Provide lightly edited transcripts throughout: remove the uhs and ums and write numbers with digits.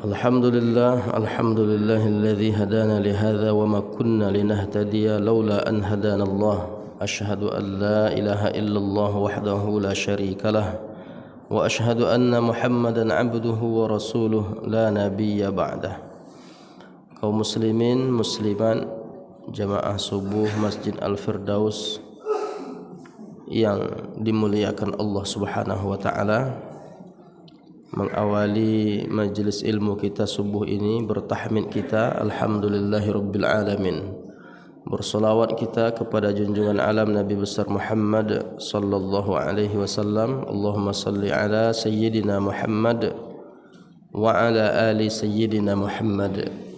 الحمد لله الذي هدانا لهذا وما كنا لنهتدي لولا أن هدانا الله أشهد أن لا إله إلا الله وحده لا شريك له وأشهد أن محمدا عبده ورسوله لا نبي بعده. Kaum muslimin muslimat jamaah subuh Masjid Al-Firdaus yang dimuliakan Allah Subhanahu wa taala, mengawali majelis ilmu kita subuh ini bertahmid kita alhamdulillahirabbil alamin, bersolawat kita kepada junjungan alam Nabi besar Muhammad sallallahu alaihi wasallam. Allahumma salli ala sayyidina Muhammad wa ala ali sayyidina Muhammad.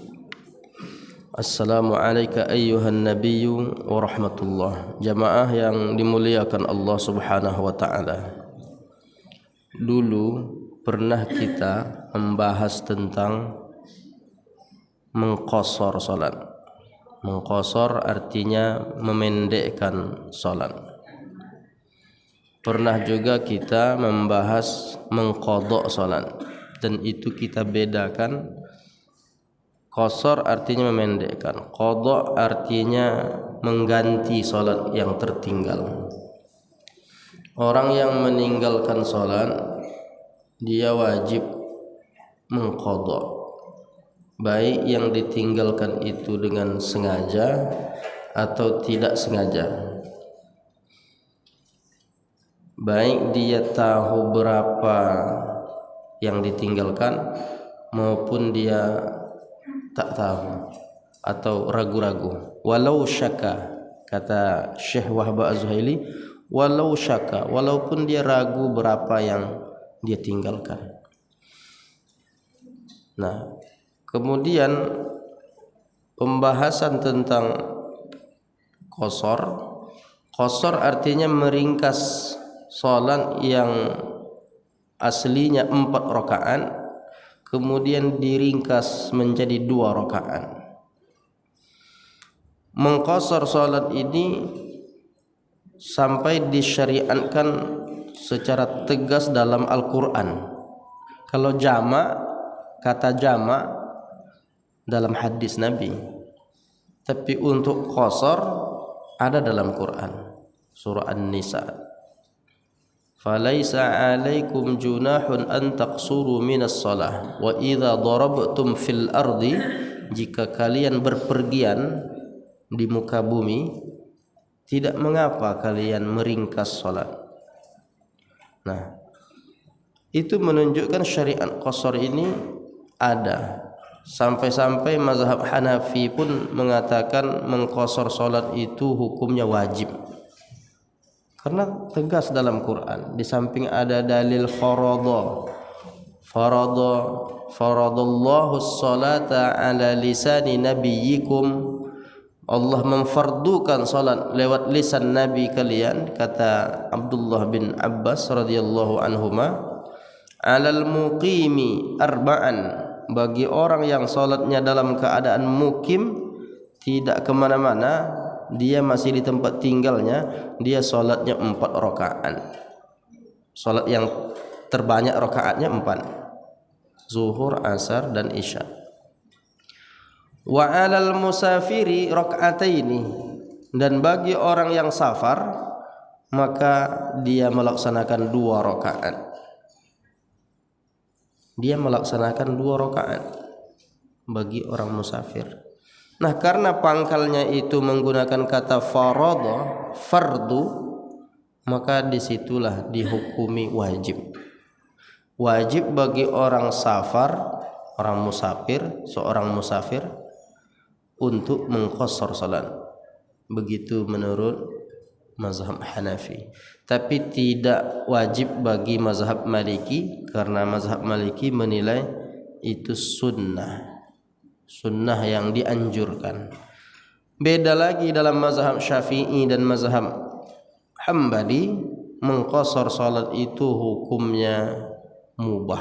Assalamu alayka ayyuhan nabiyyu wa rahmatullah. Jamaah yang dimuliakan Allah Subhanahu wa taala, dulu pernah kita membahas tentang mengqasar salat. Mengqasar artinya memendekkan salat. Pernah juga kita membahas mengqadha salat, dan itu kita bedakan. Qasar artinya memendekkan, qadha artinya mengganti salat yang tertinggal. Orang yang meninggalkan salat dia wajib mengqadha, baik yang ditinggalkan itu dengan sengaja atau tidak sengaja, baik dia tahu berapa yang ditinggalkan maupun dia tak tahu atau ragu-ragu. Walau syaka, kata Syekh Wahab Az-Zuhaili, walau syaka, walaupun dia ragu berapa yang dia tinggalkan. Nah, kemudian pembahasan tentang qasar. Qasar artinya meringkas salat yang aslinya 4 rakaat kemudian diringkas menjadi 2 rakaat. Mengqasar salat ini sampai disyariatkan secara tegas dalam Al-Quran. Kalau jama', kata jama' dalam hadis Nabi, tapi untuk qasar ada dalam Quran, surah An-Nisa. Falaisa 'alaikum junahun an taqsuru minas shalah wa idza darabtum fil ardi, jika kalian berpergian di muka bumi tidak mengapa kalian meringkas salat. Nah, itu menunjukkan syariat qasar ini ada. Sampai-sampai mazhab Hanafi pun mengatakan mengqasar salat itu hukumnya wajib, karena tegas dalam Quran. Di samping ada dalil faradallahu sholata ala lisani nabiyyikum, Allah memfardukan salat lewat lisan nabi kalian, kata Abdullah bin Abbas radhiyallahu anhuma, alal muqimi arba'an, bagi orang yang salatnya dalam keadaan mukim, tidak kemana-mana, dia masih di tempat tinggalnya, dia salatnya 4 rakaat. Salat yang terbanyak rakaatnya 4, zuhur, asar dan isya. Wa 'alal musafiri raka'ataini, dan bagi orang yang safar maka dia melaksanakan 2 rakaat. Dia melaksanakan 2 rakaat bagi orang musafir. Nah, karena pangkalnya itu menggunakan kata faradha, fardu, maka disitulah dihukumi wajib. Wajib bagi orang safar, orang musafir, seorang musafir untuk mengqasar salat. Begitu menurut mazhab Hanafi. Tapi tidak wajib bagi mazhab Maliki, karena mazhab Maliki menilai itu sunnah. Sunnah yang dianjurkan. Beda lagi dalam mazhab Syafi'i dan mazhab Hambali, mengqasar salat itu hukumnya mubah.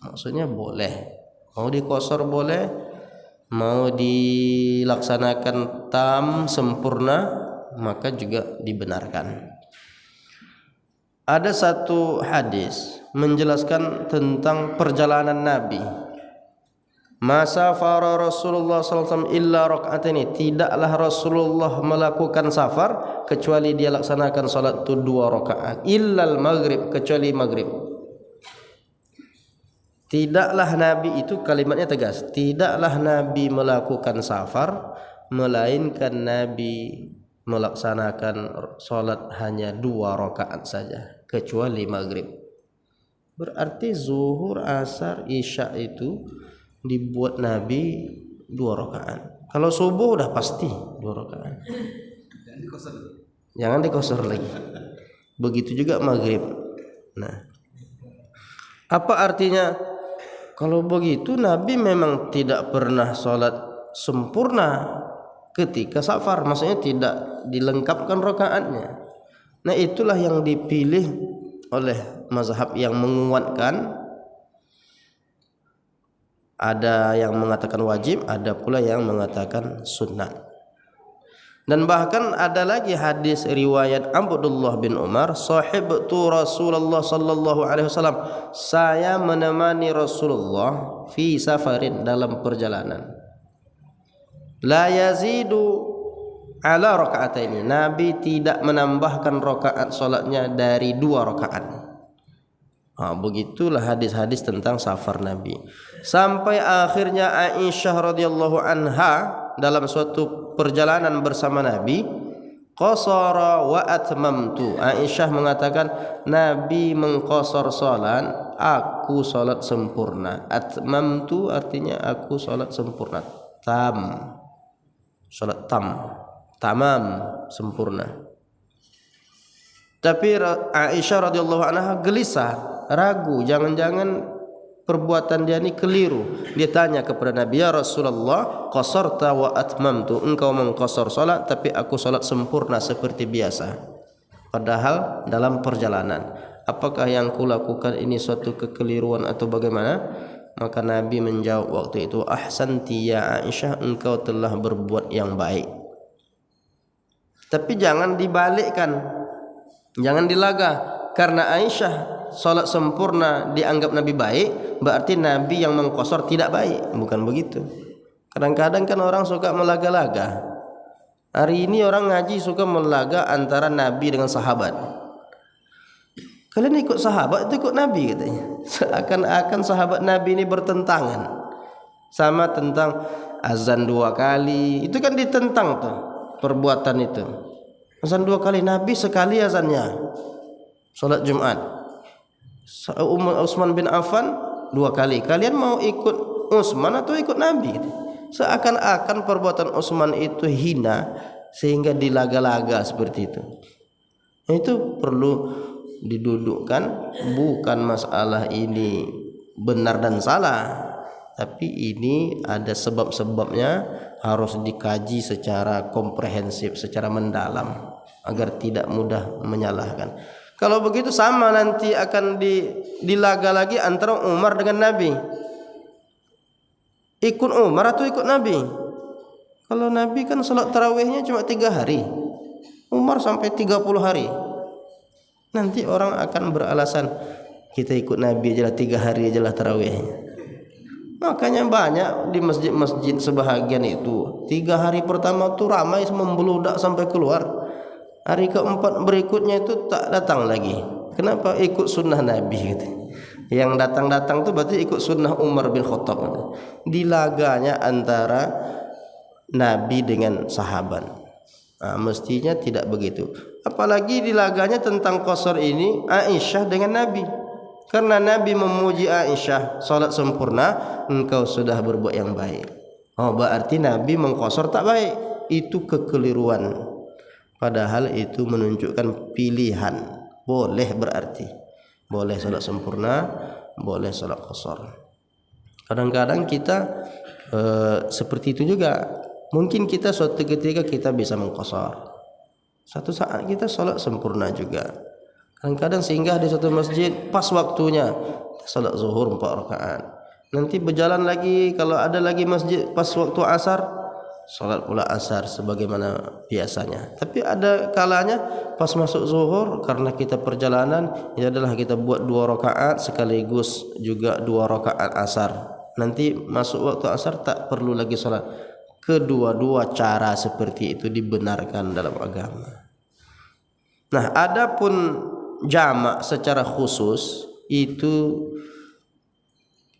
Maksudnya boleh. Mau diqasar boleh, mau dilaksanakan tam sempurna maka juga dibenarkan. Ada satu hadis menjelaskan tentang perjalanan Nabi Masafara Rasulullah sallallahu alaihi wasallam illa raka'ataini, tidaklah Rasulullah melakukan safar kecuali dia laksanakan salat itu 2 rakaat, illal maghrib, kecuali maghrib. Tidaklah Nabi, itu kalimatnya tegas, tidaklah Nabi melakukan safar melainkan Nabi melaksanakan salat hanya 2 rakaat saja kecuali maghrib. Berarti zuhur, asar, isya itu dibuat Nabi 2 rakaat. Kalau subuh udah pasti 2 rakaat. Jangan dikosor lagi. Begitu juga maghrib. Nah, apa artinya? Kalau begitu Nabi memang tidak pernah sholat sempurna ketika safar, maksudnya tidak dilengkapkan rakaatnya. Nah, itulah yang dipilih oleh mazhab yang menguatkan. Ada yang mengatakan wajib, ada pula yang mengatakan sunnah. Dan bahkan ada lagi hadis riwayat Abdullah bin Umar, sahibtu Rasulullah sallallahu alaihi wasallam, saya menemani Rasulullah fi safarin, dalam perjalanan. La yazidu ala raka'ataini, Nabi tidak menambahkan rakaat salatnya dari 2 rakaat. Begitulah hadis-hadis tentang safar Nabi. Sampai akhirnya Aisyah radhiyallahu anha dalam suatu perjalanan bersama Nabi, qasara wa atmamtu. Aisyah mengatakan Nabi mengqasar salat, aku salat sempurna. Atmamtu artinya aku salat sempurna, tam, salat tam, tamam, sempurna. Tapi Aisyah radhiyallahu anha gelisah, ragu, jangan-jangan perbuatan dia ini keliru. Dia tanya kepada Nabi, ya Rasulullah, qasarta wa atmamtu, engkau mengqasar salat tapi aku salat sempurna seperti biasa, padahal dalam perjalanan. Apakah yang kulakukan ini suatu kekeliruan atau bagaimana? Maka Nabi menjawab waktu itu, ahsanti ya Aisyah, engkau telah berbuat yang baik. Tapi jangan dibalikkan, jangan dilaga. Karena Aisyah salat sempurna dianggap Nabi baik, berarti Nabi yang mengqasar tidak baik. Bukan begitu. Kadang-kadang kan orang suka melaga-laga. Hari ini orang ngaji suka melaga antara Nabi dengan sahabat. Kalian ikut sahabat, itu ikut Nabi katanya. Seakan-akan sahabat Nabi ini bertentangan. Sama tentang azan 2 kali, itu kan ditentang tuh perbuatan itu. Azan 2 kali, Nabi sekali azannya. Salat Jumat, Utsman bin Affan 2 kali. Kalian mau ikut Utsman atau ikut Nabi? Seakan-akan perbuatan Utsman itu hina sehingga dilaga-laga seperti itu. Itu perlu didudukkan, bukan masalah ini benar dan salah, tapi ini ada sebab-sebabnya, harus dikaji secara komprehensif, secara mendalam agar tidak mudah menyalahkan. Kalau begitu sama nanti akan dilaga lagi antara Umar dengan Nabi. Ikut Umar atau ikut Nabi? Kalau Nabi kan salat tarawihnya cuma 3 hari, Umar sampai 30 hari. Nanti orang akan beralasan, kita ikut Nabi aja lah 3 hari aja lah tarawihnya. Makanya banyak di masjid-masjid sebahagian itu 3 hari pertama tu ramai membeludak sampai keluar. Hari keempat berikutnya itu tak datang lagi. Kenapa? Ikut sunnah Nabi gitu. Yang datang-datang tu berarti ikut sunnah Umar bin Khattab gitu. Dilaganya antara Nabi dengan sahabat. Mestinya tidak begitu. Apalagi dilaganya tentang qasar ini Aisyah dengan Nabi. Karena Nabi memuji Aisyah, salat sempurna, engkau sudah berbuat yang baik. Berarti Nabi mengqasar tak baik. Itu kekeliruan. Padahal itu menunjukkan pilihan. Boleh, berarti boleh salat sempurna, boleh salat qasar. Kadang-kadang kita seperti itu juga. Mungkin kita suatu ketika kita bisa mengqasar, satu saat kita salat sempurna juga. Kadang-kadang singgah di satu masjid pas waktunya, salat zuhur 4 rakaat. Nanti berjalan lagi, kalau ada lagi masjid pas waktu asar, salat pula asar sebagaimana biasanya. Tapi ada kalanya pas masuk zuhur, karena kita perjalanan, ya adalah kita buat 2 rakaat sekaligus juga 2 rakaat asar. nanti masuk waktu asar tak perlu lagi sholat. Kedua-dua cara seperti itu dibenarkan dalam agama. Nah, adapun jamak secara khusus itu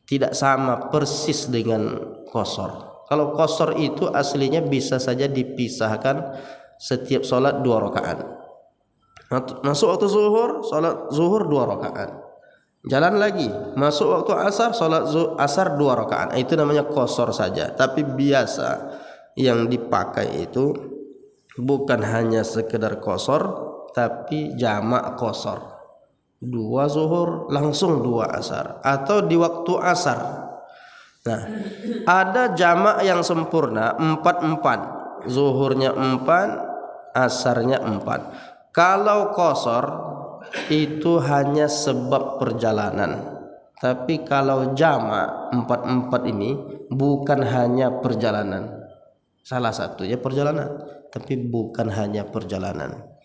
tidak sama persis dengan qashar. Kalau qashar itu aslinya bisa saja dipisahkan setiap sholat 2 rakaat. Masuk waktu zuhur, sholat zuhur 2 rakaat. Jalan lagi, masuk waktu asar, sholat asar 2 rakaat. Itu namanya qashar saja. Tapi biasa yang dipakai itu bukan hanya sekedar qashar, tapi jamak qashar. 2 zuhur langsung 2 asar, atau di waktu asar. Nah, ada jamak yang sempurna 4-4, zuhurnya 4, asarnya 4. Kalau qashar itu hanya sebab perjalanan. Tapi kalau jamak 4-4 ini bukan hanya perjalanan. Salah satunya perjalanan, tapi bukan hanya perjalanan.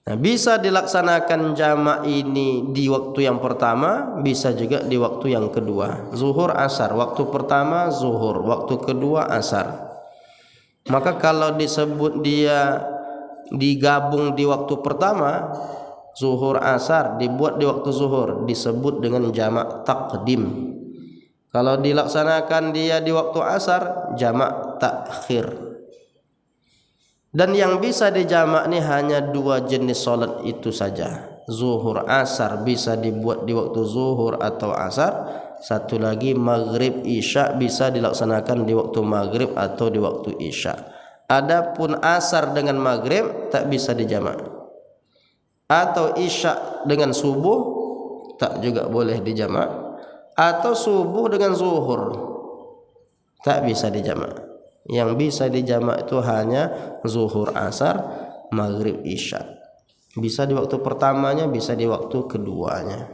Nah, bisa dilaksanakan jamak ini di waktu yang pertama, bisa juga di waktu yang kedua. Zuhur asar, waktu pertama zuhur, waktu kedua asar. Maka kalau disebut dia digabung di waktu pertama, zuhur asar dibuat di waktu zuhur, disebut dengan jamak taqdim. Kalau dilaksanakan dia di waktu asar, jamak takhir. Dan yang bisa dijamak ini hanya 2 jenis salat itu saja. Zuhur asar bisa dibuat di waktu zuhur atau asar. Satu lagi maghrib isya bisa dilaksanakan di waktu maghrib atau di waktu isya. Adapun asar dengan maghrib tak bisa dijamak. Atau isya dengan subuh tak juga boleh dijamak. Atau subuh dengan zuhur tak bisa dijamak. Yang bisa dijamak itu hanya zuhur asar, maghrib isya. Bisa di waktu pertamanya, bisa di waktu keduanya.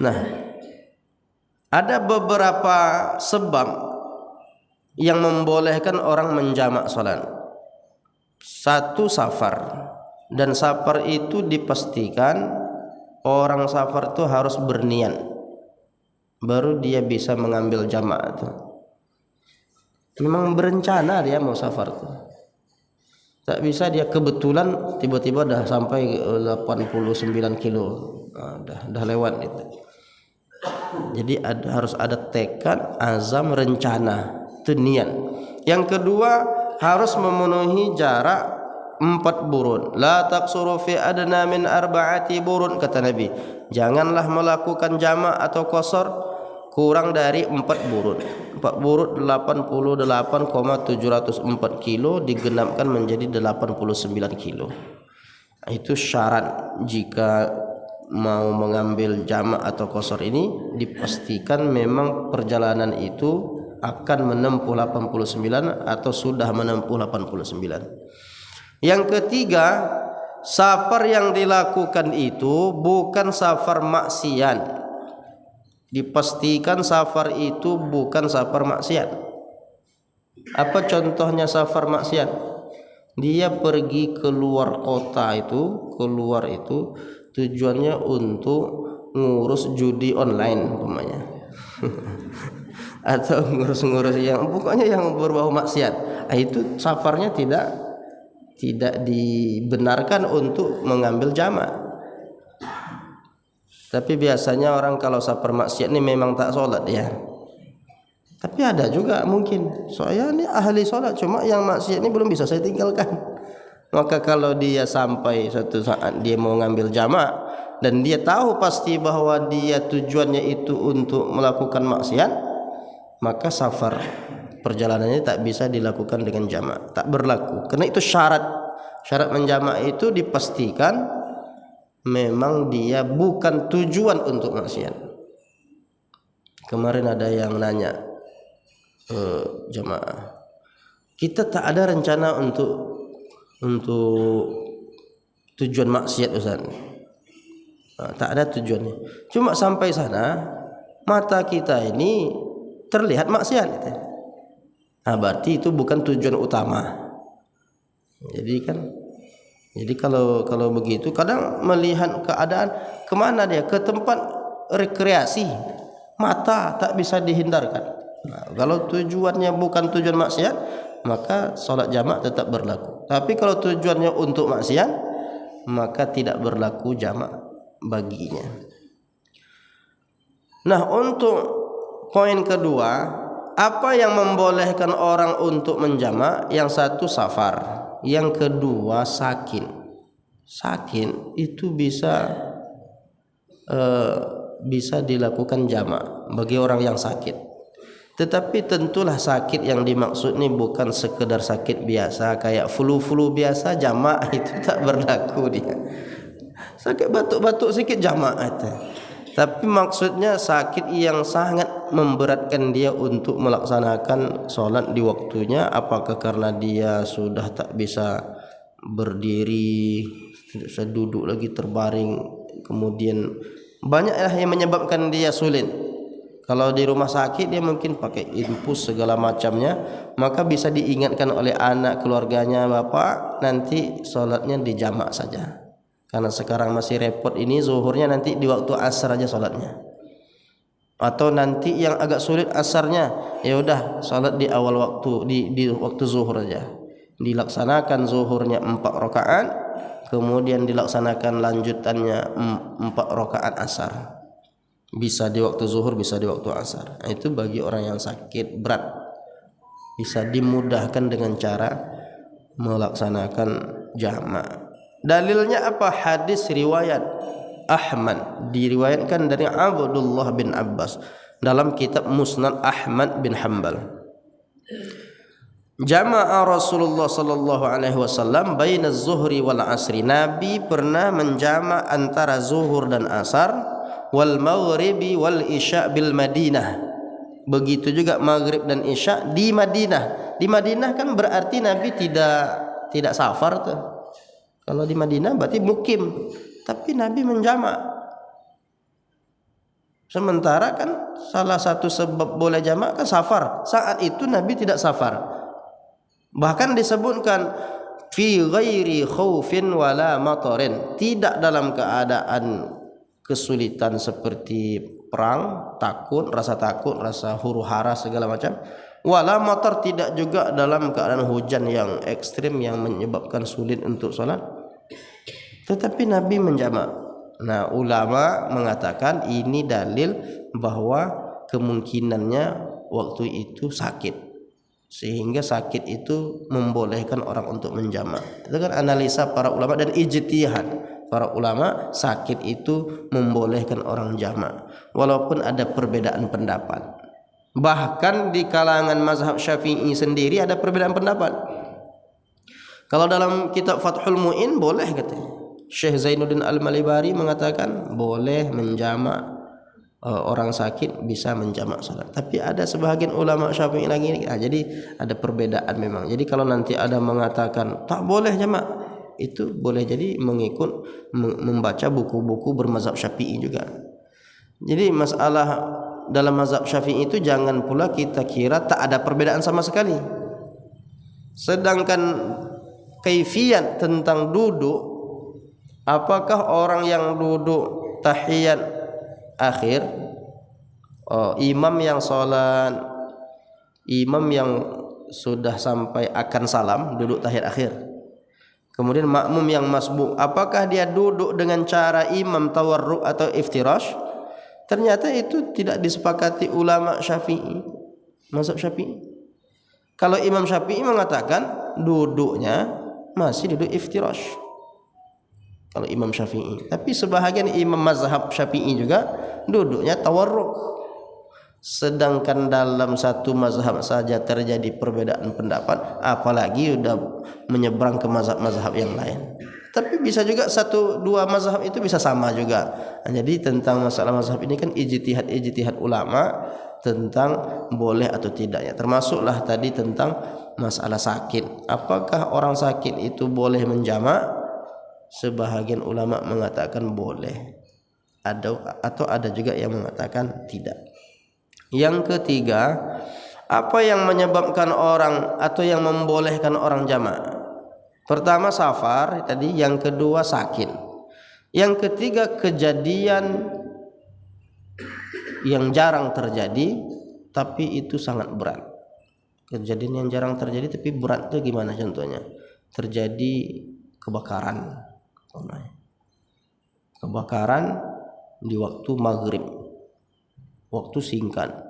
Nah, ada beberapa sebab yang membolehkan orang menjamak salat. Satu, safar. Dan safar itu dipastikan orang safar itu harus berniat, baru dia bisa mengambil jamak itu. Memang berencana dia mau safar tuh. Tak bisa dia kebetulan tiba-tiba dah sampai 89 kilo. Dah lewat itu. Jadi harus ada tekad, azam, rencana, itu niat. Yang kedua, harus memenuhi jarak 4 burun. La taqsuru fi adna min 4 burun, kata Nabi. Janganlah melakukan jamak atau qashar kurang dari 4 burut. 4 burut 88,704 kilo digenapkan menjadi 89 kilo. Itu syarat jika mau mengambil jamak atau qashar ini, dipastikan memang perjalanan itu akan menempuh 89 atau sudah menempuh 89. Yang ketiga, safar yang dilakukan itu bukan safar maksiat. Dipastikan safar itu bukan safar maksiat. Apa contohnya safar maksiat? Dia pergi keluar kota itu, tujuannya untuk ngurus judi online umpamanya. Atau ngurus-ngurus yang pokoknya yang berbau maksiat. Itu safarnya tidak dibenarkan untuk mengambil jamak. Tapi biasanya orang kalau safar maksiat ini memang tak sholat ya. Tapi ada juga mungkin saya ini ahli sholat, cuma yang maksiat ini belum bisa saya tinggalkan. Maka kalau dia sampai suatu saat dia mau ngambil jamak dan dia tahu pasti bahwa dia tujuannya itu untuk melakukan maksiat, maka safar perjalanannya tak bisa dilakukan dengan jamak, tak berlaku. Karena itu syarat menjamak itu dipastikan memang dia bukan tujuan untuk maksiat. Kemarin ada yang nanya, jemaah, kita tak ada rencana untuk tujuan maksiat Ustaz. Tak ada tujuannya. Cuma sampai sana mata kita ini terlihat maksiat. Berarti itu bukan tujuan utama. Jadi kalau begitu kadang melihat keadaan kemana dia, ke tempat rekreasi, mata tak bisa dihindarkan. Nah, kalau tujuannya bukan tujuan maksiat, maka solat jamak tetap berlaku. Tapi kalau tujuannya untuk maksiat, maka tidak berlaku jamak baginya. Nah, untuk poin kedua, apa yang membolehkan orang untuk menjamak? Yang satu safar, yang kedua sakin. Sakin itu bisa dilakukan jamak bagi orang yang sakit. Tetapi tentulah sakit yang dimaksud ini bukan sekedar sakit biasa kayak flu biasa, jamak itu tak berlaku dia. Sakit batuk-batuk sikit jamak itu. Tapi maksudnya sakit yang sangat memberatkan dia untuk melaksanakan solat di waktunya, apakah karena dia sudah tak bisa berdiri, tidak bisa duduk lagi, terbaring, kemudian banyaklah yang menyebabkan dia sulit. Kalau di rumah sakit dia mungkin pakai infus segala macamnya, maka bisa diingatkan oleh anak keluarganya, bapak nanti solatnya dijamak saja. Karena sekarang masih repot ini, zuhurnya nanti di waktu asar aja solatnya. Atau nanti yang agak sulit asarnya, ya udah solat di awal waktu, di waktu zuhur aja. Dilaksanakan zuhurnya 4 rakaat, kemudian dilaksanakan lanjutannya 4 rakaat asar. Bisa di waktu zuhur, bisa di waktu asar. Nah, itu bagi orang yang sakit berat bisa dimudahkan dengan cara melaksanakan jamak. Dalilnya apa? Hadis riwayat Ahmad, diriwayatkan dari Abdullah bin Abbas dalam kitab Musnad Ahmad bin Hanbal. Jama'a Rasulullah sallallahu alaihi wasallam baina az-zuhri wal asri. Nabi pernah menjama' antara zuhur dan asar, wal maghribi wal isya bil Madinah. Begitu juga maghrib dan isya di Madinah. Di Madinah kan berarti Nabi tidak safar tuh. Kalau di Madinah berarti mukim, tapi Nabi menjamak. Sementara kan salah satu sebab boleh jamak kan safar. Saat itu Nabi tidak safar. Bahkan disebutkan fi ghairi khaufin wala matarin, tidak dalam keadaan kesulitan seperti perang, rasa huru-hara segala macam. Wala matar, tidak juga dalam keadaan hujan yang ekstrim yang menyebabkan sulit untuk salat. Tetapi Nabi menjamak. Nah, ulama mengatakan ini dalil bahwa kemungkinannya waktu itu sakit, sehingga sakit itu membolehkan orang untuk menjamak. Itu kan analisa para ulama dan ijtihad para ulama, sakit itu membolehkan orang jamak walaupun ada perbedaan pendapat. Bahkan di kalangan mazhab Syafi'i sendiri ada perbedaan pendapat. Kalau dalam kitab Fathul Mu'in boleh katanya. Syekh Zainuddin Al-Malibari mengatakan boleh menjamak, orang sakit bisa menjamak salat. Tapi ada sebahagian ulama Syafi'i lagi, jadi ada perbedaan memang. Jadi kalau nanti ada mengatakan tak boleh jamak, itu boleh jadi mengikut membaca buku-buku bermazhab Syafi'i juga. Jadi masalah dalam mazhab Syafi'i itu jangan pula kita kira tak ada perbedaan sama sekali. Sedangkan kaifiyat tentang duduk, apakah orang yang duduk tahiyat akhir, imam yang salat, imam yang sudah sampai akan salam duduk tahiyat akhir, kemudian makmum yang masbuk, apakah dia duduk dengan cara imam tawarruk atau iftirash? Ternyata itu tidak disepakati ulama Syafi'i, mazhab Syafi'i. Kalau Imam Syafi'i mengatakan duduknya masih duduk iftirash, kalau Imam Syafi'i. Tapi sebahagian imam mazhab Syafi'i juga duduknya tawarruk. Sedangkan dalam satu mazhab saja terjadi perbedaan pendapat, apalagi sudah menyeberang ke mazhab-mazhab yang lain. Tapi bisa juga satu dua mazhab itu bisa sama juga. Jadi tentang masalah mazhab ini kan ijtihad ulama tentang boleh atau tidaknya. Termasuklah tadi tentang masalah sakit. Apakah orang sakit itu boleh menjamak? Sebahagian ulama mengatakan boleh. Atau ada juga yang mengatakan tidak. Yang ketiga, apa yang menyebabkan orang atau yang membolehkan orang jamak? Pertama safar tadi, yang kedua sakit, yang ketiga kejadian yang jarang terjadi tapi itu sangat berat. Kejadian yang jarang terjadi tapi berat itu gimana contohnya? Terjadi kebakaran. Kebakaran di waktu maghrib, waktu singkat.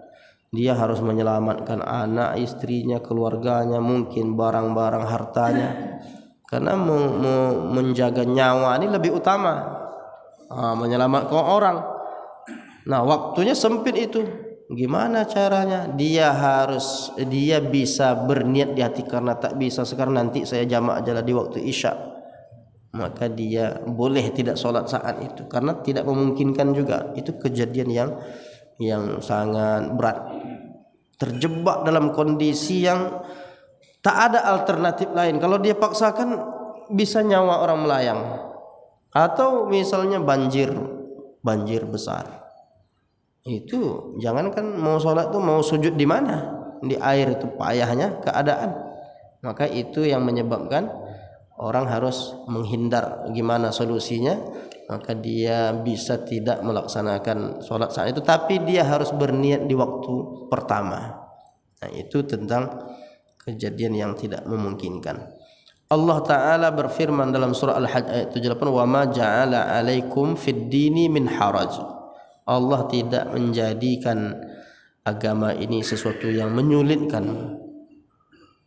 Dia harus menyelamatkan anak, istrinya, keluarganya, mungkin barang-barang hartanya. Karena menjaga nyawa ini lebih utama, menyelamatkan orang. Nah, waktunya sempit itu. Gimana caranya? Dia bisa berniat di hati, karena tak bisa sekarang, nanti saya jamak aja di waktu isya. Maka dia boleh tidak sholat saat itu, karena tidak memungkinkan juga. Itu kejadian yang sangat berat. Terjebak dalam kondisi yang tak ada alternatif lain. Kalau dia paksakan bisa nyawa orang melayang. Atau misalnya banjir besar. Itu jangankan mau sholat tuh, mau sujud di mana? Di air itu payahnya keadaan. Maka itu yang menyebabkan orang harus menghindar. Gimana solusinya? Maka dia bisa tidak melaksanakan sholat saat itu, tapi dia harus berniat di waktu pertama. Nah, itu tentang kejadian yang tidak memungkinkan. Allah Ta'ala berfirman dalam surah Al-Hajj ayat 78, wa ma ja'ala alaikum fid dini min haraj. Allah tidak menjadikan agama ini sesuatu yang menyulitkan.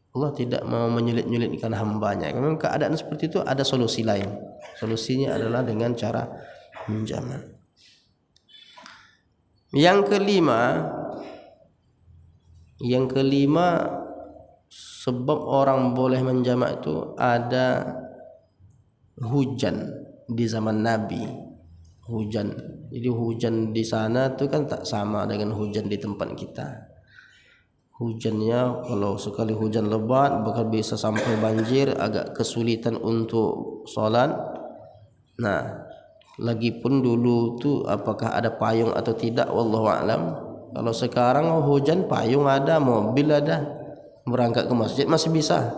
Allah tidak mau menyulit-nyulitkan hambanya. Memang keadaan seperti itu ada solusi lain. Solusinya adalah dengan cara menjamak. Yang kelima, sebab orang boleh menjamak itu ada hujan di zaman Nabi. Jadi hujan di sana itu kan tak sama dengan hujan di tempat kita. Hujannya kalau sekali hujan lebat bahkan bisa sampai banjir, agak kesulitan untuk sholat. Nah, lagipun dulu tu apakah ada payung atau tidak, wallahu a'lam. Kalau sekarang hujan payung ada, mobil ada, berangkat ke masjid masih bisa.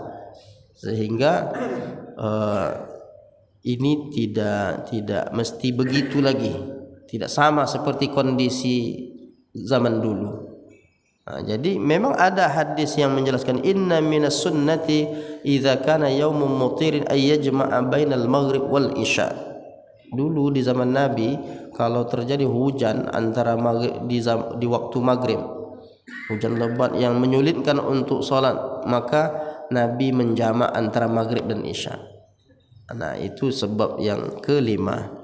Sehingga ini tidak mesti begitu lagi, tidak sama seperti kondisi zaman dulu. Nah, jadi memang ada hadis yang menjelaskan inna minas sunnati idza kana yaumun mutirin ay yajma'a bainal maghrib wal isya. Dulu di zaman Nabi kalau terjadi hujan antara maghrib di waktu maghrib, hujan lebat yang menyulitkan untuk salat, maka Nabi menjamak antara maghrib dan isya. Nah, itu sebab yang kelima.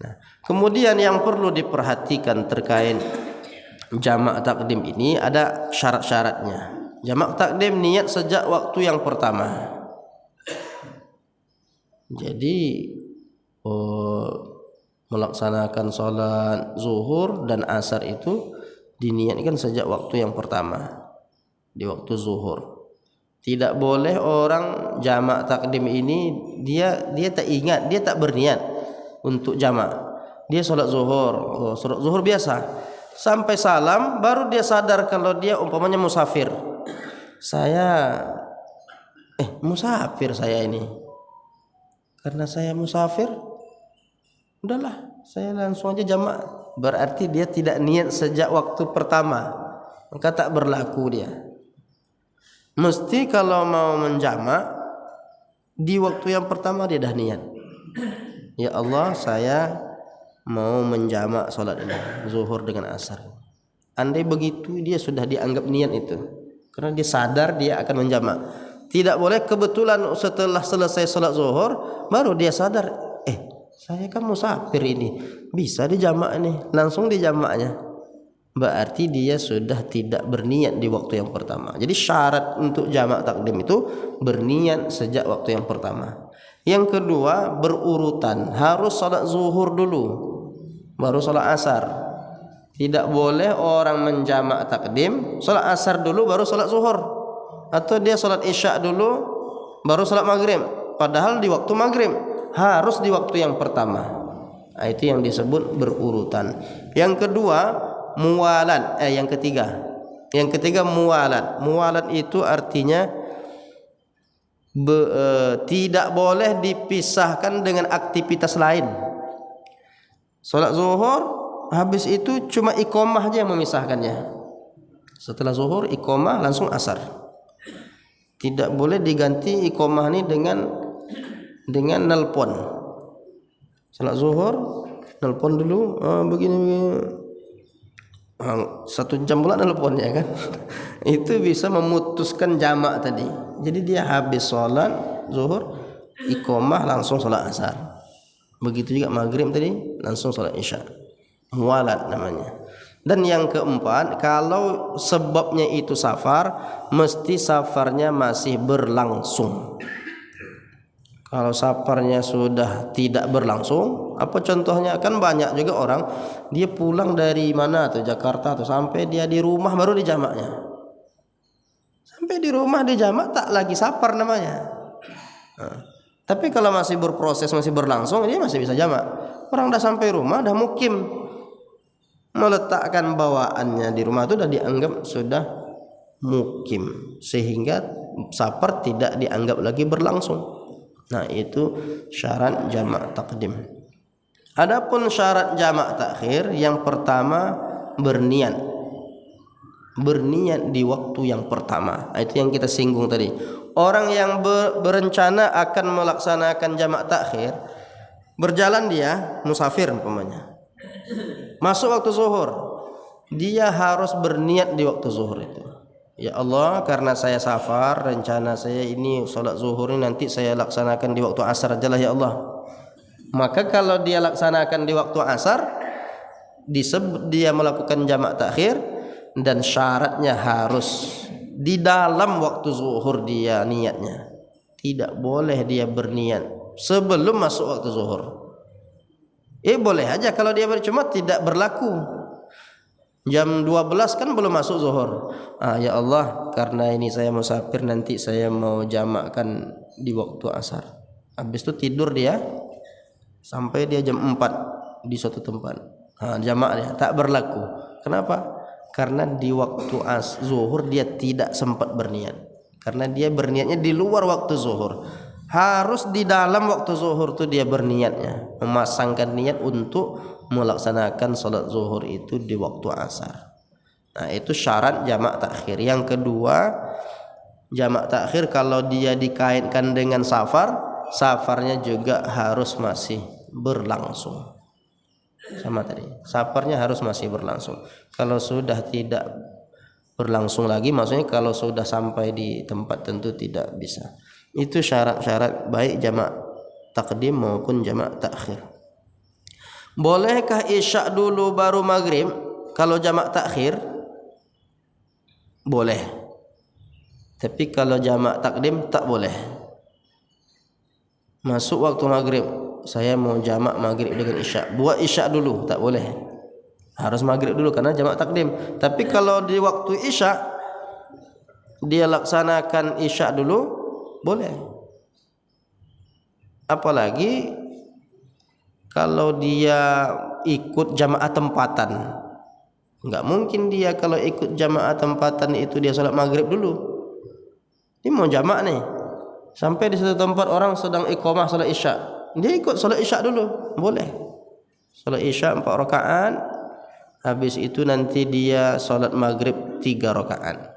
Nah, kemudian yang perlu diperhatikan terkait jamak takdim ini ada syarat-syaratnya. Jamak takdim niat sejak waktu yang pertama. Jadi melaksanakan sholat zuhur dan asar itu diniatkan sejak waktu yang pertama, di waktu zuhur. Tidak boleh orang jamak takdim ini dia tak ingat, dia tak berniat untuk jamak. Dia sholat zuhur biasa. Sampai salam baru dia sadar kalau dia umpamanya musafir. Musafir saya ini. Karena saya musafir, udahlah saya langsung aja jamak. Berarti dia tidak niat sejak waktu pertama, maka tak berlaku dia. Mesti kalau mau menjamak di waktu yang pertama dia dah niat. Ya Allah, saya mau menjamak solat ini, zuhur dengan asar. Andai begitu dia sudah dianggap niat itu, karena dia sadar dia akan menjamak. Tidak boleh kebetulan setelah selesai solat zuhur baru dia sadar, saya kan musafir ini, bisa dijamak nih, langsung dijamaknya. Berarti dia sudah tidak berniat di waktu yang pertama. Jadi syarat untuk jamak takdim itu berniat sejak waktu yang pertama. Yang kedua, berurutan. Harus salat zuhur dulu, baru salat asar. Tidak boleh orang menjamak takdim, salat asar dulu baru salat zuhur, atau dia salat isya dulu baru salat maghrib. Padahal di waktu maghrib harus di waktu yang pertama. Nah, itu yang disebut berurutan. Yang kedua, muwalat. Yang ketiga muwalat. Muwalat itu artinya tidak boleh dipisahkan dengan aktivitas lain. Salat zuhur habis itu cuma iqamah aja yang memisahkannya. Setelah zuhur iqamah langsung asar. Tidak boleh diganti iqamah ini dengan nelpon. Salat zuhur nelpon dulu, begini. 1 jam pula nelponnya kan. Itu bisa memutuskan jamak tadi. Jadi dia habis sholat zuhur iqamah langsung sholat asar. Begitu juga maghrib tadi langsung sholat isya. Mualat namanya. Dan yang keempat, kalau sebabnya itu safar, mesti safarnya masih berlangsung. Kalau safarnya sudah tidak berlangsung, apa contohnya? Kan banyak juga orang dia pulang dari mana tuh, Jakarta tuh, sampai dia di rumah baru di jamaknya. Sampai di rumah di jamak tak lagi safar namanya. Tapi kalau masih berproses, masih berlangsung, dia masih bisa jamak. Orang dah sampai rumah, dah mukim, meletakkan bawaannya di rumah itu dah dianggap sudah mukim, sehingga safar tidak dianggap lagi berlangsung. Nah, itu syarat jamak takdim. Adapun syarat jamak takhir, yang pertama berniat di waktu yang pertama. Itu yang kita singgung tadi. Orang yang berencana akan melaksanakan jamak takhir, berjalan dia musafir umpamanya, masuk waktu zuhur, dia harus berniat di waktu zuhur itu. Ya Allah, karena saya safar, rencana saya ini sholat zuhur ini nanti saya laksanakan di waktu asar aja lah ya Allah. Maka kalau dia laksanakan di waktu asar, dia melakukan jamak takhir, dan syaratnya harus di dalam waktu zuhur dia niatnya. Tidak boleh dia berniat sebelum masuk waktu zuhur. Boleh aja kalau dia cuma tidak berlaku. Jam 12 kan belum masuk zuhur. Ya Allah, karena ini saya musafir, nanti saya mau jamakkan di waktu asar. Habis itu tidur dia sampai dia jam 4 di suatu tempat. Jamak dia tak berlaku. Kenapa? Karena di waktu zuhur dia tidak sempat berniat. Karena dia berniatnya di luar waktu zuhur. Harus di dalam waktu zuhur itu dia berniatnya, memasangkan niat untuk melaksanakan salat zuhur itu di waktu asar. Nah, itu syarat jamak takhir. Yang kedua, jamak takhir kalau dia dikaitkan dengan safar, safarnya juga harus masih berlangsung. Sama tadi, safarnya harus masih berlangsung. Kalau sudah tidak berlangsung lagi, maksudnya kalau sudah sampai di tempat tentu tidak bisa. Itu syarat-syarat baik jamak takdim maupun jamak takhir. Bolehkah isya dulu baru maghrib? Kalau jamak takhir boleh, tapi kalau jamak takdim tak boleh. Masuk waktu maghrib, saya mau jamak maghrib dengan isya, buat isya dulu, tak boleh. Harus maghrib dulu karena jamak takdim. Tapi kalau di waktu isya dia laksanakan isya dulu, boleh. Apalagi kalau dia ikut jamaah tempatan. Enggak mungkin dia kalau ikut jamaah tempatan itu dia salat maghrib dulu. Dia mau jamaah nih, sampai di satu tempat orang sedang iqamah salat isya, dia ikut salat isya dulu, boleh. Salat isya 4 rakaat, habis itu nanti dia salat maghrib 3 rakaat.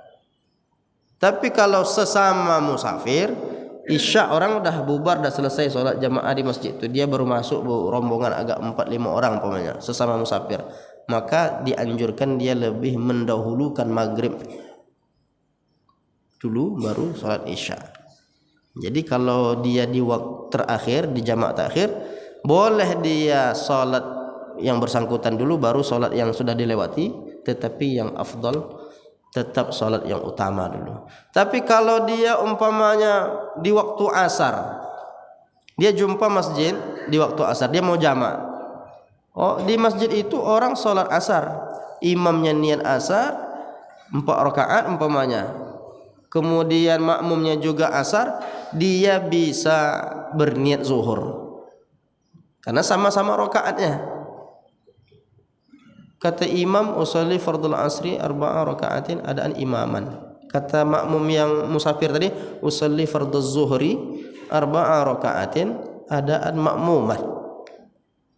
Tapi kalau sesama musafir, isya orang dah bubar, dah selesai sholat jamaah di masjid itu, dia baru masuk rombongan agak 4-5 orang umpamanya, sesama musafir, maka dianjurkan dia lebih mendahulukan maghrib dulu baru sholat isya. Jadi kalau dia di waktu terakhir, di jamak terakhir, boleh dia sholat yang bersangkutan dulu baru sholat yang sudah dilewati, tetapi yang afdal tetap sholat yang utama dulu. Tapi kalau dia umpamanya di waktu asar, dia jumpa masjid di waktu asar, dia mau jamak. Di masjid itu orang sholat asar, imamnya niat asar 4 rakaat umpamanya, kemudian makmumnya juga asar, dia bisa berniat zuhur karena sama-sama rakaatnya. Kata imam, usolli fardul asri 4 rakaatin adaan imaman. Kata makmum yang musafir tadi, usolli farduz zuhri 4 rakaatin adaan makmuman.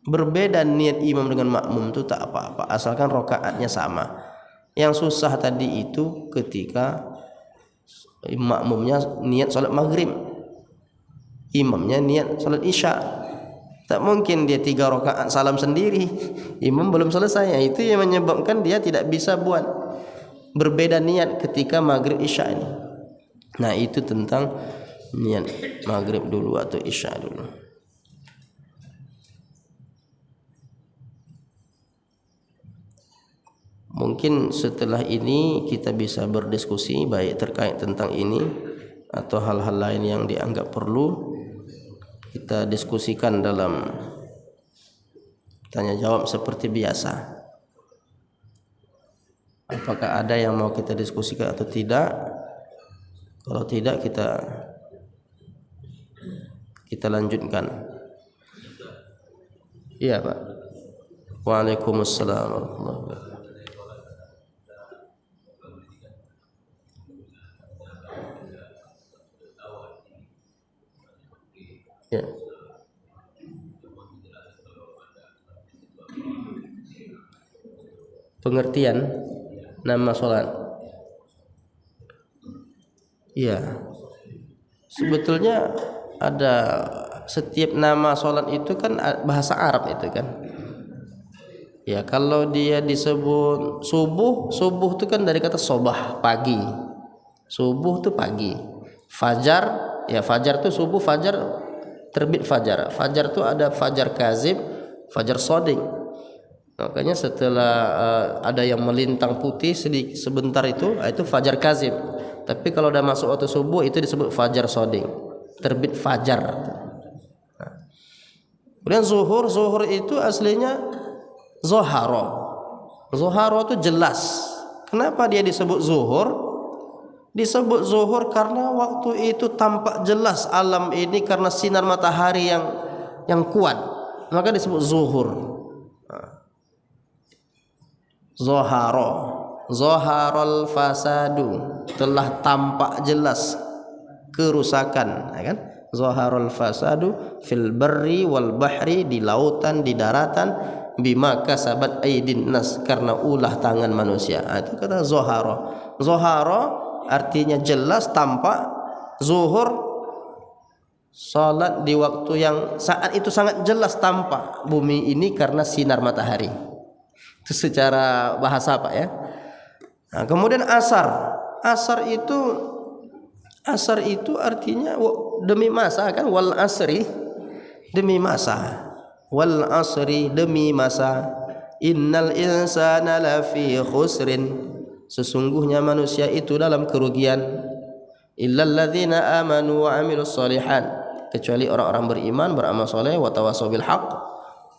berbeda niat imam dengan makmum itu tak apa-apa, asalkan rakaatnya sama. Yang susah tadi itu ketika makmumnya niat salat maghrib, imamnya niat salat isya. Tak mungkin dia 3 rakaat salam sendiri, imam belum selesai. Itu yang menyebabkan dia tidak bisa buat berbeda niat ketika maghrib isya ini. Nah, itu tentang niat maghrib dulu atau isya dulu. Mungkin setelah ini kita bisa berdiskusi baik terkait tentang ini atau hal-hal lain yang dianggap perlu kita diskusikan dalam tanya jawab seperti biasa. Apakah ada yang mau kita diskusikan atau tidak? Kalau tidak kita lanjutkan. Iya, Pak. Waalaikumsalam warahmatullahi wabarakatuh. Ya. Pengertian nama sholat. Ya. Sebetulnya ada setiap nama sholat itu kan bahasa Arab itu kan. Ya, kalau dia disebut subuh, subuh itu kan dari kata sobah, pagi. Subuh itu pagi. Fajar, ya fajar itu subuh, fajar terbit fajar. Fajar itu ada fajar kazib, fajar sodik. Makanya setelah ada yang melintang putih sebentar itu fajar kazib. Tapi kalau udah masuk waktu subuh itu disebut fajar sodik, terbit fajar. Nah. Kemudian zuhur itu aslinya zoharo. Zoharo itu jelas. Kenapa dia disebut zuhur? Disebut zuhur karena waktu itu tampak jelas alam ini karena sinar matahari yang kuat, maka disebut zuhur. Zoharo, zoharul fasadu, telah tampak jelas kerusakan, ya kan? Zoharul fasadu fil barri wal bahri, di lautan, di daratan, bima kasabat aidin nas, karena ulah tangan manusia. Itu kata zoharo. Zoharo artinya jelas, tampak. Zuhur salat di waktu yang saat itu sangat jelas tampak bumi ini karena sinar matahari. Itu secara bahasa Pak ya. Nah, kemudian asar. Asar itu artinya demi masa kan, wal asri, demi masa. Wal asri, demi masa. Innal insana lafi khusrin, sesungguhnya manusia itu dalam kerugian. Illal ladzina amanu wa amilus sholihat, kecuali orang-orang beriman, beramal soleh, wa tawassaw bil haqq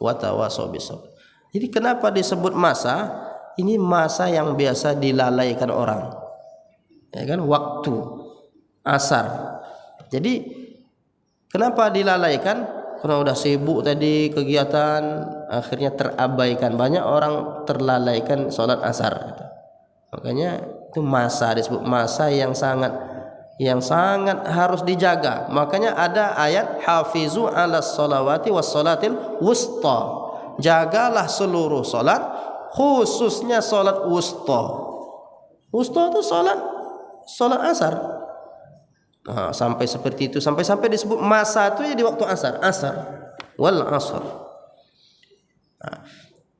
wa tawassaw bis sabr. Jadi kenapa disebut masa? Ini masa yang biasa dilalaikan orang, ya kan, waktu asar. Jadi kenapa dilalaikan? Karena udah sibuk tadi kegiatan, akhirnya terabaikan. Banyak orang terlalaikan sholat asar. Makanya itu masa, disebut masa yang sangat harus dijaga. Makanya ada ayat hafizu 'alas sholawati was sholatil wusta. Jagalah seluruh salat, khususnya salat wusta. Wusta itu salat asar. Nah, sampai seperti itu, sampai disebut masa itu ya di waktu asar wal asr. Nah,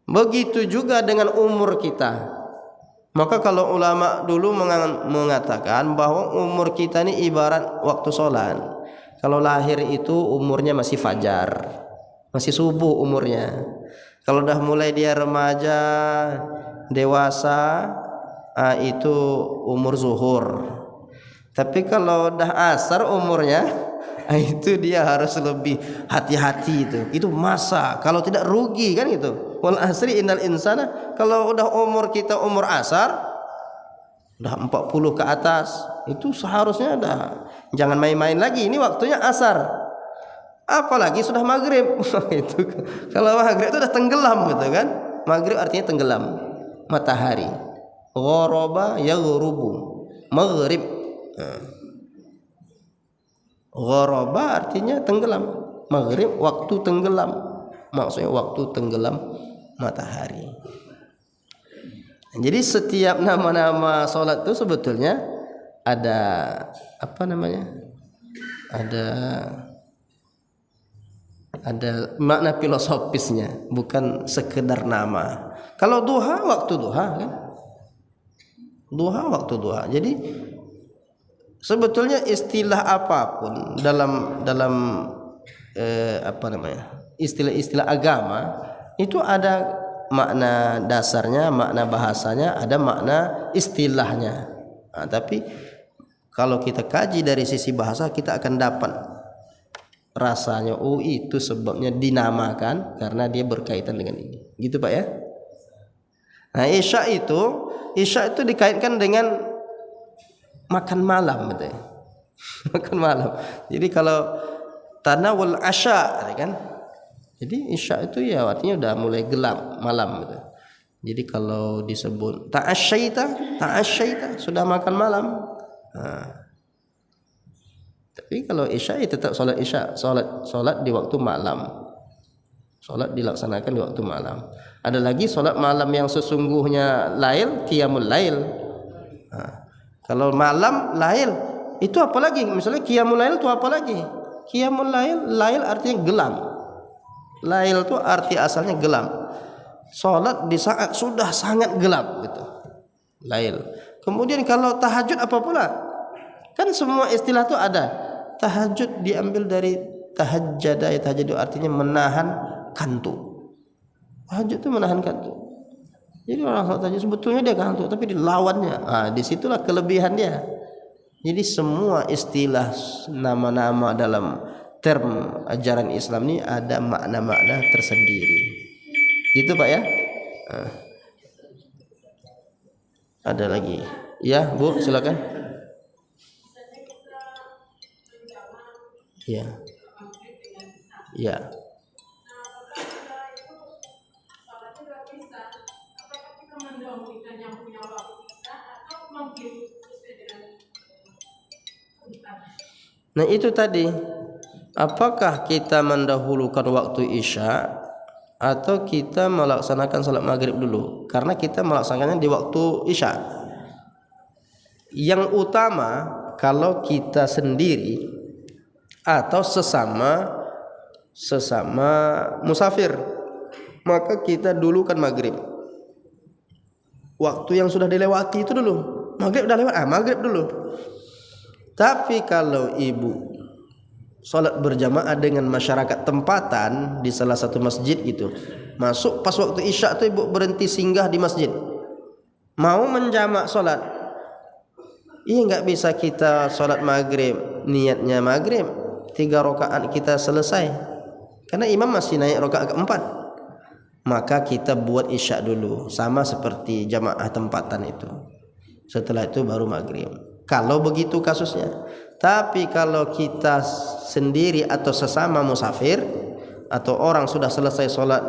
begitu juga dengan umur kita. Maka kalau ulama dulu mengatakan bahwa umur kita ini ibarat waktu sholat. Kalau lahir itu umurnya masih fajar, masih subuh umurnya. Kalau udah mulai dia remaja, dewasa, itu umur zuhur. Tapi kalau udah asar umurnya, itu dia harus lebih hati-hati itu. Itu masa, kalau tidak rugi kan itu. Wal asri innal insana, kalau udah umur kita umur asar, udah 40 ke atas, itu seharusnya jangan main-main lagi. Ini waktunya asar. Apalagi sudah maghrib. Itu kalau maghrib itu udah tenggelam gitu kan. Maghrib artinya tenggelam matahari. Ghoroba yaghrubu, maghrib. Ghoroba artinya tenggelam, maghrib waktu tenggelam. maksudnya waktu tenggelam matahari. Jadi setiap nama-nama salat itu sebetulnya ada apa namanya? Ada makna filosofisnya, bukan sekedar nama. Kalau duha, waktu duha kan? Duha, waktu duha. Jadi sebetulnya istilah apapun dalam apa namanya? Istilah-istilah agama itu ada makna dasarnya, makna bahasanya, ada makna istilahnya. Nah, tapi kalau kita kaji dari sisi bahasa, kita akan dapat rasanya, oh itu sebabnya dinamakan karena dia berkaitan dengan ini. Gitu Pak ya. Nah, Isya itu dikaitkan dengan makan malam gitu ya. Makan malam. Jadi kalau tanawul asya kan. Jadi Isya itu ya artinya udah mulai gelap malam gitu. Jadi kalau disebut ta'asyaita sudah makan malam. Nah, tapi kalau Isya itu tetap salat Isya, salat di waktu malam. Salat dilaksanakan di waktu malam. Ada lagi salat malam yang sesungguhnya lail, qiyamul lail. Nah, kalau malam lail itu apa lagi? Misalnya qiyamul lail itu apa lagi? Qiyamul lail artinya gelap. Lail itu arti asalnya gelap. Salat di saat sudah sangat gelap gitu. Lail. Kemudian kalau tahajud apa pula? Kan semua istilah itu ada. Tahajud diambil dari tahajjada, ya tahajud artinya menahan kantuk. Tahajud itu menahan kantuk. Jadi orang salat tahajud sebetulnya dia kantuk tapi dilawannya. Ah, disitulah kelebihan dia. Jadi semua istilah nama-nama dalam term ajaran Islam ini ada makna-makna tersendiri. Gitu Pak ya. Nah. Ada lagi. Ya Bu, silakan. Ya. Ya. Nah itu tadi, apakah kita mendahulukan waktu Isya atau kita melaksanakan salat maghrib dulu? Karena kita melaksanakannya di waktu Isya. Yang utama kalau kita sendiri atau sesama musafir, maka kita dulukan maghrib. Waktu yang sudah dilewati itu dulu. Maghrib udah lewat, maghrib dulu. Tapi kalau ibu salat berjamaah dengan masyarakat tempatan di salah satu masjid gitu, masuk pas waktu Isya itu ibu berhenti singgah di masjid, mau menjamak salat, nggak bisa kita salat maghrib niatnya maghrib 3 rakaat kita selesai karena imam masih naik rakaat keempat, maka kita buat Isya dulu sama seperti jamaah tempatan itu, setelah itu baru maghrib. Kalau begitu kasusnya. Tapi kalau kita sendiri atau sesama musafir atau orang sudah selesai sholat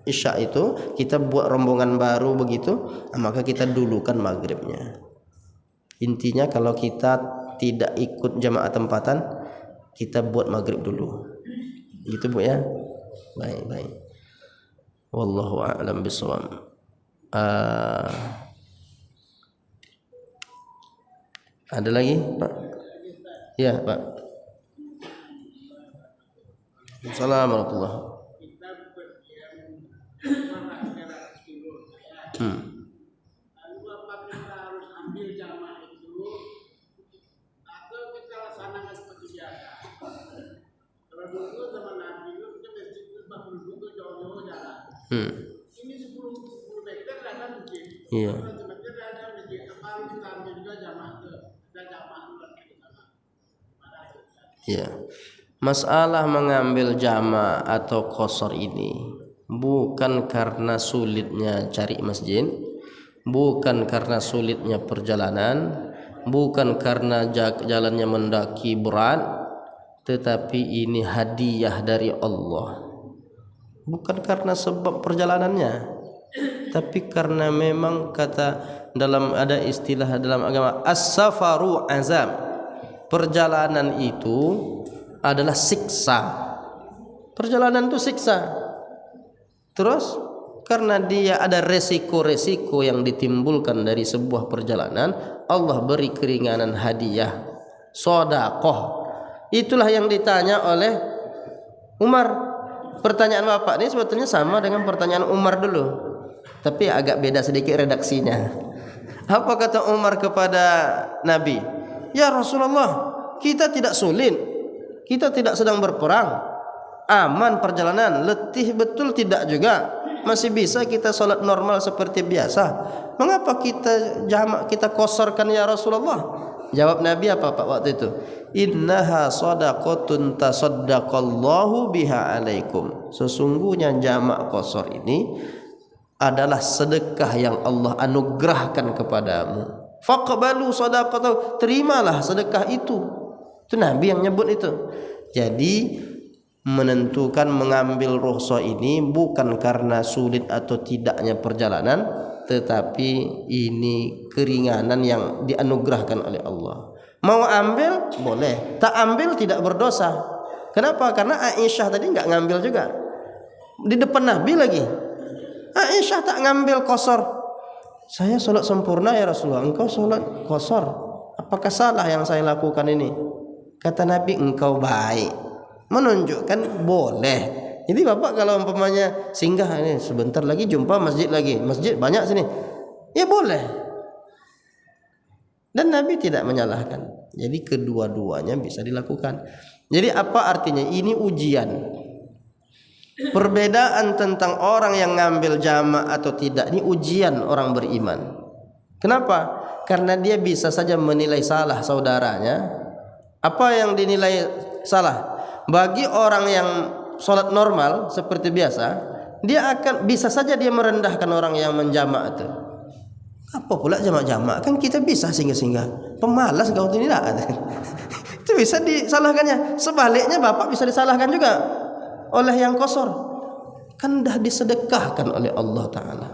Isya itu, kita buat rombongan baru begitu, maka kita dulukan maghribnya. Intinya kalau kita tidak ikut jamaah tempatan, kita buat maghrib dulu. Gitu Bu ya. Baik. Wallahu a'lam bishawab. Ada lagi Pak? Ya Pak. Assalamualaikum warahmatullahi wabarakatuh. Ini 10 meter ada mungkin. Iya. Ya. Masalah mengambil jama atau qashar ini bukan karena sulitnya cari masjid, bukan karena sulitnya perjalanan, bukan karena jalannya mendaki berat, tetapi ini hadiah dari Allah. Bukan karena sebab perjalanannya, tapi karena memang ada istilah dalam agama as-safaru azab. Perjalanan itu adalah siksa. Perjalanan itu siksa. Terus karena dia ada resiko-resiko yang ditimbulkan dari sebuah perjalanan, Allah beri keringanan hadiah, sedekah. Itulah yang ditanya oleh Umar. Pertanyaan Bapak ini sebetulnya sama dengan pertanyaan Umar dulu, tapi agak beda sedikit redaksinya. Apa kata Umar kepada Nabi? Ya Rasulullah, kita tidak sulit, kita tidak sedang berperang, aman perjalanan, letih betul tidak juga, masih bisa kita sholat normal seperti biasa. Mengapa kita jamak, kita kosorkan ya Rasulullah? Jawab Nabi apa Pak waktu itu? Innaha shadaqatun tasaddaqallahu biha alaikum. Sesungguhnya jamak qasar ini adalah sedekah yang Allah anugerahkan kepadamu. Faqbalu shadaqatahu, terimalah sedekah itu. Itu Nabi yang nyebut itu. Jadi menentukan mengambil rukhsah ini bukan karena sulit atau tidaknya perjalanan, tetapi ini keringanan yang dianugerahkan oleh Allah. Mau ambil boleh, tak ambil tidak berdosa. Kenapa? Karena Aisyah tadi enggak ngambil juga, di depan Nabi lagi. Aisyah tak ngambil qasar. Saya sholat sempurna ya Rasulullah, engkau sholat qasar. Apakah salah yang saya lakukan ini? Kata Nabi, engkau baik, menunjukkan boleh. Jadi Bapak kalau umpamanya singgah ini sebentar lagi jumpa masjid lagi, masjid banyak sini, ya boleh. Dan Nabi tidak menyalahkan. Jadi kedua-duanya bisa dilakukan. Jadi apa artinya? Ini ujian. Perbedaan tentang orang yang ngambil jamak atau tidak, ini ujian orang beriman. Kenapa? Karena dia bisa saja menilai salah saudaranya. Apa yang dinilai salah? Bagi orang yang sholat normal seperti biasa, dia akan bisa saja dia merendahkan orang yang menjamak itu. Apa pula jamak-jamak? Kan kita bisa singgah-singgah. Pemalas kau tidak. Itu bisa disalahkannya. Sebaliknya Bapak bisa disalahkan juga oleh yang qasar. Kan dah disedekahkan oleh Allah Ta'ala.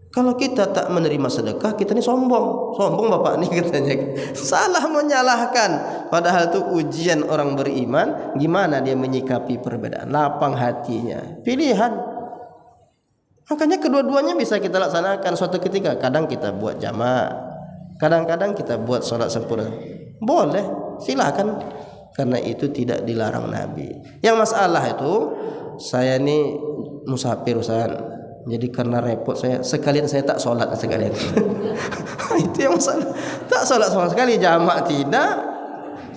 Kalau kita tak menerima sedekah, kita ini sombong. Sombong Bapak nih katanya. Salah menyalahkan. Padahal itu ujian orang beriman. Gimana dia menyikapi perbedaan. Lapang hatinya. Pilihan. Makanya kedua-duanya bisa kita laksanakan suatu ketika. Kadang kita buat jamak, kadang-kadang kita buat sholat sempurna. Boleh, silakan. Karena itu tidak dilarang Nabi. Yang masalah itu, saya ini musafir Ustaz. Jadi karena repot saya, sekalian saya tak sholat sekalian. Itu yang masalah. Tak sholat sama sekali, jamak tidak,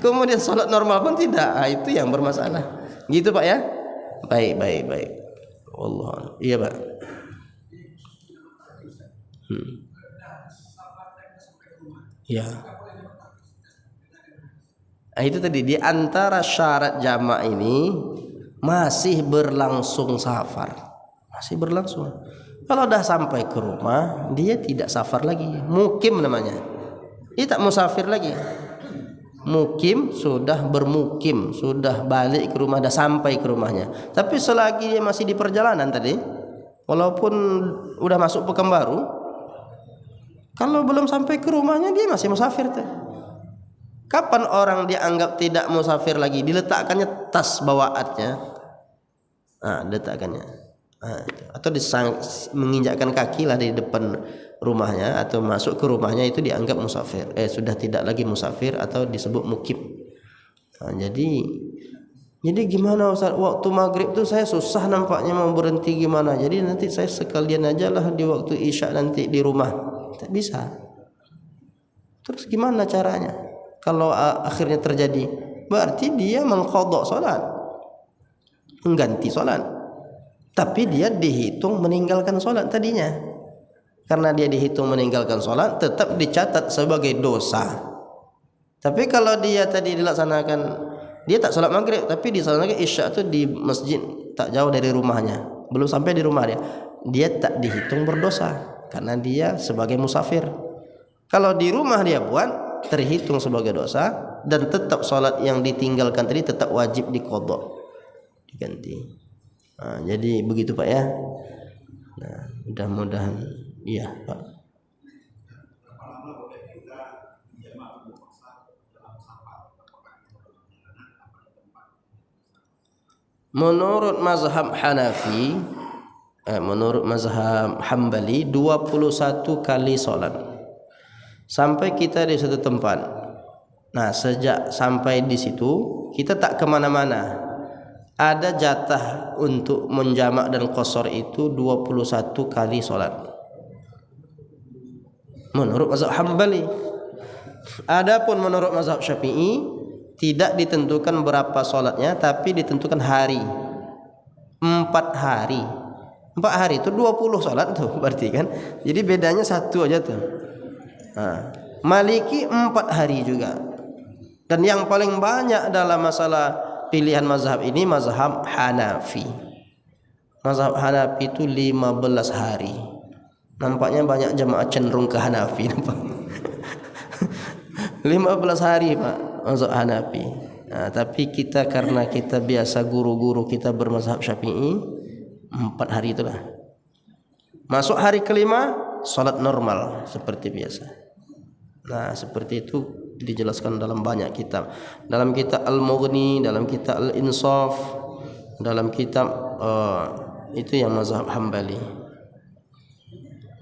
kemudian sholat normal pun tidak. Itu yang bermasalah. Gitu Pak ya? Baik. Allah. Iya Pak. Ya. Itu tadi di antara syarat jamak ini masih berlangsung safar. Masih berlangsung. Kalau dah sampai ke rumah, dia tidak safar lagi. Mukim namanya. Dia tak musafir lagi. Mukim sudah bermukim, sudah balik ke rumah, dah sampai ke rumahnya. Tapi selagi dia masih di perjalanan tadi, walaupun udah masuk Pekanbaru, kalau belum sampai ke rumahnya dia masih musafir tuh. Kapan orang dianggap tidak musafir lagi? Diletakkannya tas bawaannya. Letakkannya. Atau menginjakkan kaki lah di depan rumahnya atau masuk ke rumahnya, itu dianggap musafir. Sudah tidak lagi musafir atau disebut mukim. Jadi gimana Ustaz? Waktu maghrib tuh saya susah nampaknya mau berhenti gimana. Jadi nanti saya sekalian aja lah di waktu isya nanti di rumah. Tak bisa. Terus gimana caranya? Kalau akhirnya terjadi, berarti dia mengqadha salat, mengganti salat. Tapi dia dihitung meninggalkan salat tadinya. Karena dia dihitung meninggalkan salat, tetap dicatat sebagai dosa. Tapi kalau dia tadi dilaksanakan, dia tak salat maghrib, tapi dilaksanakan isya itu di masjid tak jauh dari rumahnya, belum sampai di rumah dia tak dihitung berdosa karena dia sebagai musafir. Kalau di rumah dia buat, terhitung sebagai dosa, dan tetap salat yang ditinggalkan tadi tetap wajib diqadha, diganti. Jadi begitu Pak ya. Mudah-mudahan iya Pak. Menurut mazhab Hanafi, menurut mazhab Hambali 21 kali solat. Sampai kita di satu tempat. Nah, sejak sampai di situ kita tak kemana-mana. Ada jatah untuk menjamak dan qasar itu 21 kali solat. Menurut mazhab Hambali. Adapun menurut mazhab Syafi'i tidak ditentukan berapa solatnya, tapi ditentukan hari. 4 hari. 4 hari itu 20 solat tuh berarti kan. Jadi bedanya satu aja tuh. Nah, Maliki 4 hari juga. Dan yang paling banyak dalam masalah pilihan mazhab ini mazhab Hanafi. Mazhab Hanafi itu 15 hari. Nampaknya banyak jemaah cenderung ke Hanafi nampak. 15 hari Pak mazhab Hanafi. Nah, tapi kita karena kita biasa guru-guru kita bermazhab Syafi'i 4 hari itulah. Masuk hari kelima salat normal seperti biasa. Nah, seperti itu dijelaskan dalam banyak kitab. Dalam kitab Al-Mughni, dalam kitab Al-Insaf, dalam kitab itu yang mazhab Hambali.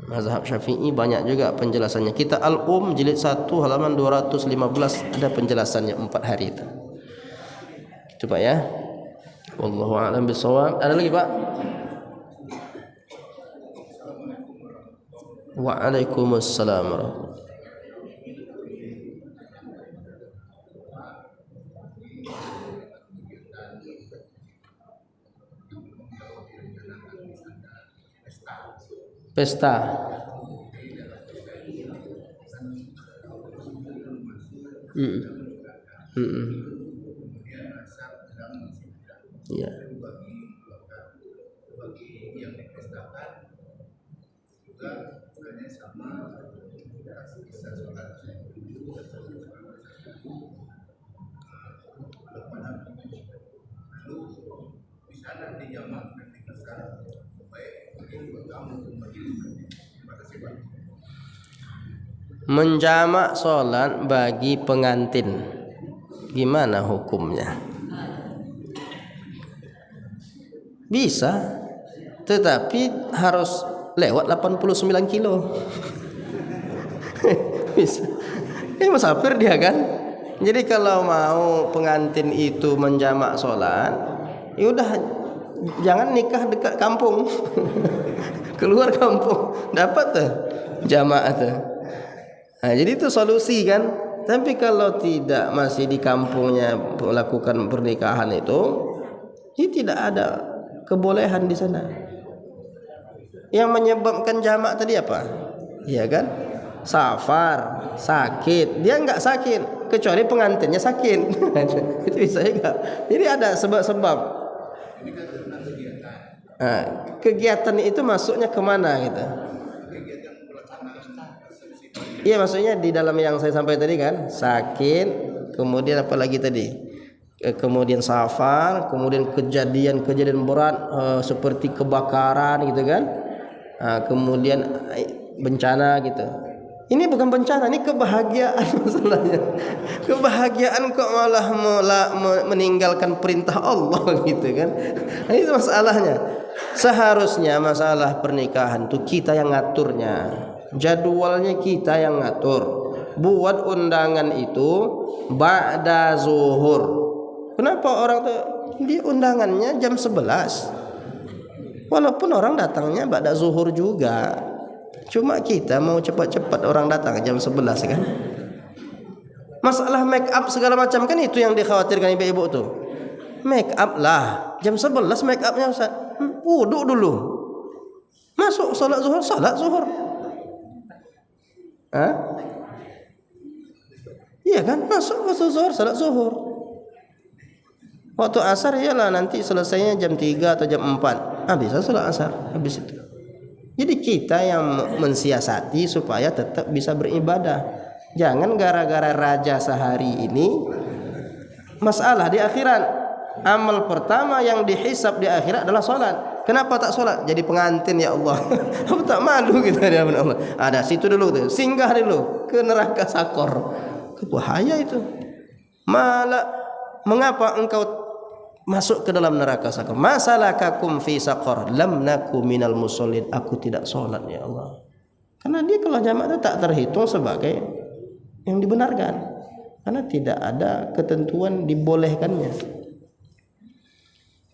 Mazhab Syafi'i banyak juga penjelasannya. Kitab Al-Jilid 1 halaman 215 ada penjelasannya 4 hari itu. Itu Pak ya. Wallahu a'lam bishawab. Ada lagi Pak? Waalaikumsalam warahmatullahi. Pesta. Ya. Menjamak sholat bagi pengantin, gimana hukumnya? Bisa, tetapi harus lewat 89 kilo. Bisa. Ini musafir dia kan. Jadi kalau mau pengantin itu menjamak sholat, ya udah jangan nikah dekat kampung. Keluar kampung dapat tuh jamaah tuh. Nah, jadi itu solusi kan. Tapi kalau tidak masih di kampungnya melakukan pernikahan itu, ini tidak ada kebolehan di sana. Yang menyebabkan jamak tadi apa? Iya kan? Safar, sakit. Dia enggak sakit kecuali pengantinnya sakit. Itu bisa juga. Jadi ada sebab-sebab. Nah, kegiatan itu masuknya kemana gitu? Iya, maksudnya di dalam yang saya sampaikan tadi kan, sakit, kemudian apa lagi tadi? Kemudian safar, kemudian kejadian berat seperti kebakaran gitu kan. Kemudian bencana gitu. Ini bukan bencana, ini kebahagiaan masalahnya. Kebahagiaan kok malah meninggalkan perintah Allah gitu kan. Nah, itu masalahnya. Seharusnya masalah pernikahan itu kita yang ngaturnya. Jadwalnya kita yang ngatur. Buat undangan itu ba'da zuhur. Kenapa orang tuh di undangannya jam 11? Walaupun orang datangnya ba'da zuhur juga. Cuma kita mau cepat-cepat orang datang jam 11 kan. Masalah make up segala macam kan itu yang dikhawatirkan ibu-ibu tuh. Make up lah. Jam 11 make upnya Ustaz. Wuduk dulu. Masuk salat zuhur. Iya kan, masuk waktu zuhur, salat zuhur. Waktu asar iyalah nanti selesainya jam 3 atau jam 4. Bisa salat asar habis itu. Jadi kita yang mensiasati supaya tetap bisa beribadah. Jangan gara-gara raja sehari ini masalah di akhirat. Amal pertama yang dihisab di akhirat adalah salat. Kenapa tak solat? Jadi pengantin ya Allah. Apa tak malu kita di hadapan Allah? Ada situ dulu tuh, singgah dulu ke neraka sakor. Bahaya itu. Malah mengapa engkau masuk ke dalam neraka saqar. Masalakakum fi saqar? Lam naku minal musallin. Aku tidak salat ya Allah. Karena dia kalau jamak itu tak terhitung sebagai yang dibenarkan. Karena tidak ada ketentuan dibolehkannya.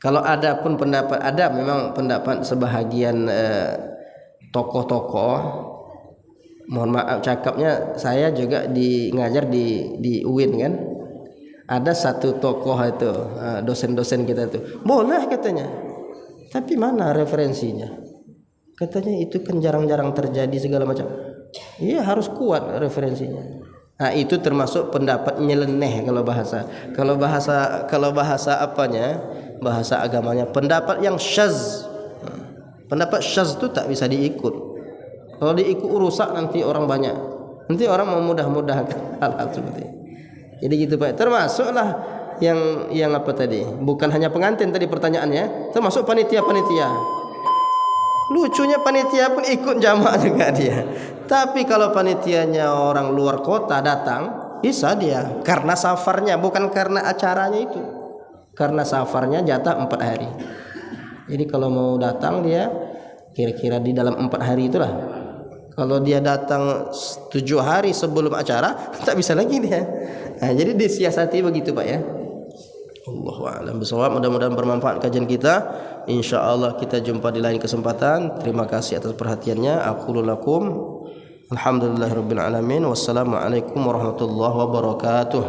Kalau ada pun pendapat, ada memang pendapat sebahagian tokoh-tokoh, mohon maaf cakapnya, saya juga ngajar di UIN kan. Ada satu tokoh itu, dosen-dosen kita itu, boleh katanya. Tapi mana referensinya? Katanya itu kan jarang-jarang terjadi segala macam. Iya, harus kuat referensinya. Nah, itu termasuk pendapat nyeleneh kalau bahasa apanya? Bahasa agamanya, pendapat yang syaz. Pendapat syaz itu tak bisa diikut. Kalau diikut rusak nanti orang banyak. Nanti orang memudah-mudahkan hal-hal seperti itu. Jadi gitu Pak. Termasuklah yang apa tadi? Bukan hanya pengantin tadi pertanyaannya, termasuk panitia-panitia. Lucunya panitia pun ikut jamaah juga dia. Tapi kalau panitianya orang luar kota datang, bisa dia karena safarnya, bukan karena acaranya itu. Karena safarnya jatah 4 hari. Jadi kalau mau datang dia kira-kira di dalam 4 hari itulah. Kalau dia datang 7 hari sebelum acara, tak bisa lagi dia. Nah, jadi disiasati begitu Pak ya. Allahu a'lam bishawab. Mudah-mudahan bermanfaat kajian kita. Insyaallah kita jumpa di lain kesempatan. Terima kasih atas perhatiannya. Aqulu lakum alhamdulillahirabbil alamin. Wassalamualaikum warahmatullahi wabarakatuh.